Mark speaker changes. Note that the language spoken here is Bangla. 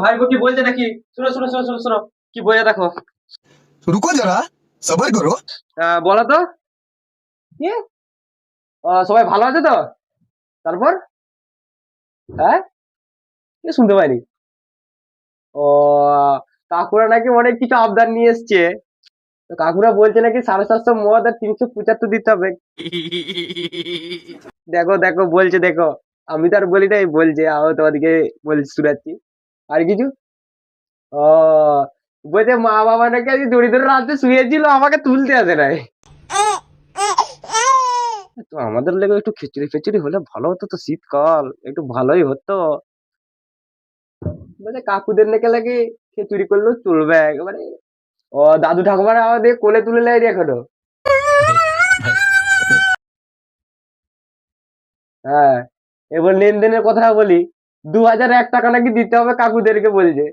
Speaker 1: ভাই কি বলছে নাকি? শোনো শোনো শোনো শোনো শোনো, কি বলে দেখো।
Speaker 2: रुको जरा सबर करो।
Speaker 1: বলো তো কি। সবাই ভালো আছে তো? তারপর হ্যাঁ, কি শুনতে পাইনি। ও, কাকুরা নাকি অনেক কিছু আবদার নিয়ে এসছে। তো কাকুরা বলছে নাকি 750 মদ আর 375 দিতে হবে। দেখো দেখো বলছে, দেখো। আমি তো আর বলি নাই, বলছে আমি তোমাদেরকে বলছি, শোনাচ্ছি। আর কিছু? ও, বলছে মা বাবা নাকি আজ দরিদ্র রাতে শুয়েছিল, আমাকে তুলতে আসে নাই। তো আমাদের লেগে একটু খিচুড়ি ফিচুড়ি হলে ভালো হতো, তো শীতকাল একটু ভালোই হতো। মানে কাকুদের লেগে লাগে খিচুড়ি করলেও চলবে একেবারে। ও, দাদু ঠাকুমারা আমাদের কোলে তুলে নেয়নি এখনো। হ্যাঁ, এবার লেনদেনের কথা বলি। 2001 টাকা নাকি দিতে হবে কাকুদেরকে বলছে।